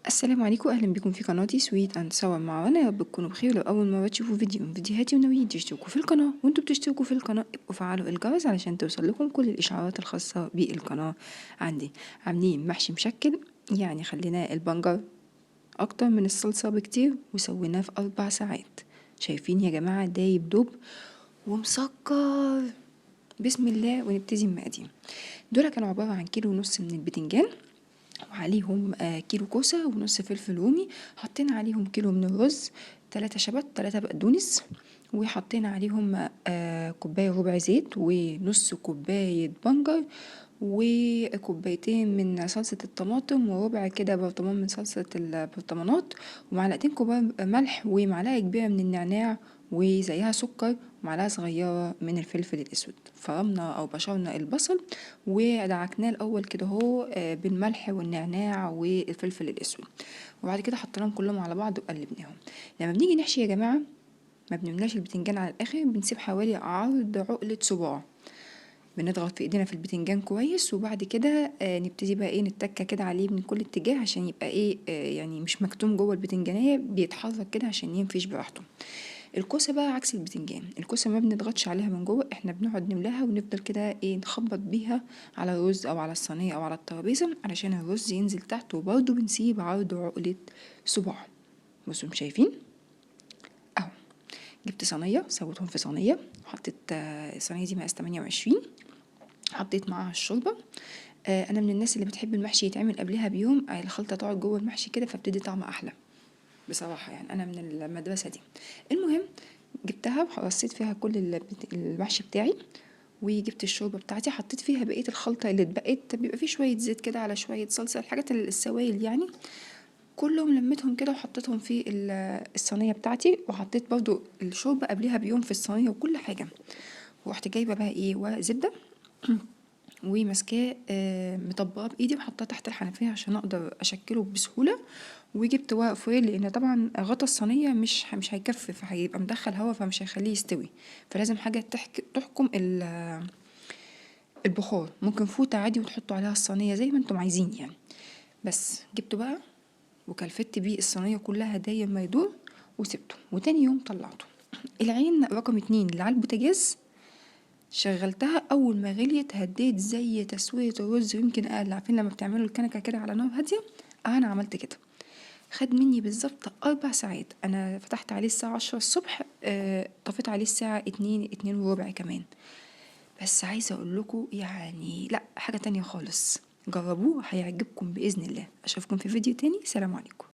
السلام عليكم، اهلا بكم في قناتي سويت اند سوا مع رنا. يا رب تكونوا بخير. لو اول مره تشوفوا فيديو من فيديوهاتي وناويين تشتركوا في القناه، وانتوا بتشتركوا في القناه ابقوا فعلوا الجرس علشان توصل لكم كل الاشعارات الخاصه بالقناه. عندي عاملين محشي مشكل، يعني خليناه البنجر اكتر من الصلصه بكتير وسويناه في 4 ساعات. شايفين يا جماعه دايب دوب ومسكر. بسم الله ونبتدي المقادير. دول كانوا عباره عن كيلو ونص من البتنجان، وعليهم كيلو كوسة ونص فلفل رومي. حطينا عليهم كيلو من الرز، 3 شبت 3 بقدونس، وحطينا عليهم كوباية ربع زيت ونص كوباية بنجر وكوبايتين من صلصة الطماطم وربع كده برطمان من صلصة البرطمانات، ومعلقتين كبار ملح ومعلقة كبيرة من النعناع وزيها سكر ومعلقة صغيرة من الفلفل الأسود. فرمنا أو بشرنا البصل ودعكناه الأول كده هو بالملح والنعناع والفلفل الأسود، وبعد كده حطيناهم كلهم على بعض وقلبناهم. لما بنيجي نحشي يا جماعة ما بنملاش البتنجان على الآخر، بنسيب حوالي عرض عقلة صباع، بنضغط في ايدينا في البتنجان كويس، وبعد كده نبتدي بقى ايه نتكه كده عليه من كل اتجاه عشان يبقى ايه يعني مش مكتوم جوه البتنجانيه، بيتحرك كده عشان ينفش براحته. الكوسه بقى عكس البتنجان، الكوسه ما بنضغطش عليها من جوه، احنا بنقعد نملاها ونفضل كده ايه نخبط بيها على الرز او على الصينيه او على الترابيزه علشان الرز ينزل تحت، وبرده بنسيب عرض عقله صباع. بصوا شايفين اهو. جبت صينيه سويتهم في صينيه، حطيت الصينيه دي مقاس 28، حطيت معاها الشوربه. انا من الناس اللي بتحب المحشي يتعمل قبلها بيوم، الخلطه تقعد جوه المحشي كده فبتدي طعم احلى بصراحه، يعني انا من المدرسه دي. المهم جبتها ورصيت فيها كل المحشي بتاعي، وجبت الشوربه بتاعتي حطيت فيها بقيه الخلطه اللي اتبقت، بيبقى فيه شويه زيت كده على شويه صلصه، الحاجات السوائل يعني، كلهم لميتهم كده وحطيتهم في الصينيه بتاعتي، وحطيت برضو الشوربه قبلها بيوم في الصينيه وكل حاجه. ورحت جايبه بقى ايه ورق زبده وماسكاه مطبقاه بايدي وحطاه تحت الحنفيه عشان اقدر اشكله بسهوله. وجبت ورق فويل لان طبعا غطا الصينيه مش هيكفي، فهيبقى مدخل هوا فمش هيخليه يستوي، فلازم حاجه تحكم البخار. ممكن فوطه عادي وتحطوا عليها الصينيه زي ما انتم عايزين يعني. بس جبته بقى وكلفت بيه الصينيه كلها داير ما يدور، وسبته وتاني يوم طلعته. العين رقم 2 اللي على البوتاجاز شغلتها، اول ما غليت هديت زي تسوية الرز يمكن اقل. عارفين لما بتعملوا الكنكة كده على نار هادية؟ انا عملت كده. خد مني بالظبط 4 ساعات. انا فتحت عليه الساعة 10 الصبح، طفيت عليه الساعة 2 وربع كمان. بس عايزة اقول لكم يعني لا حاجة تانية خالص، جربوه هيعجبكم بإذن الله. اشوفكم في فيديو تاني، سلام عليكم.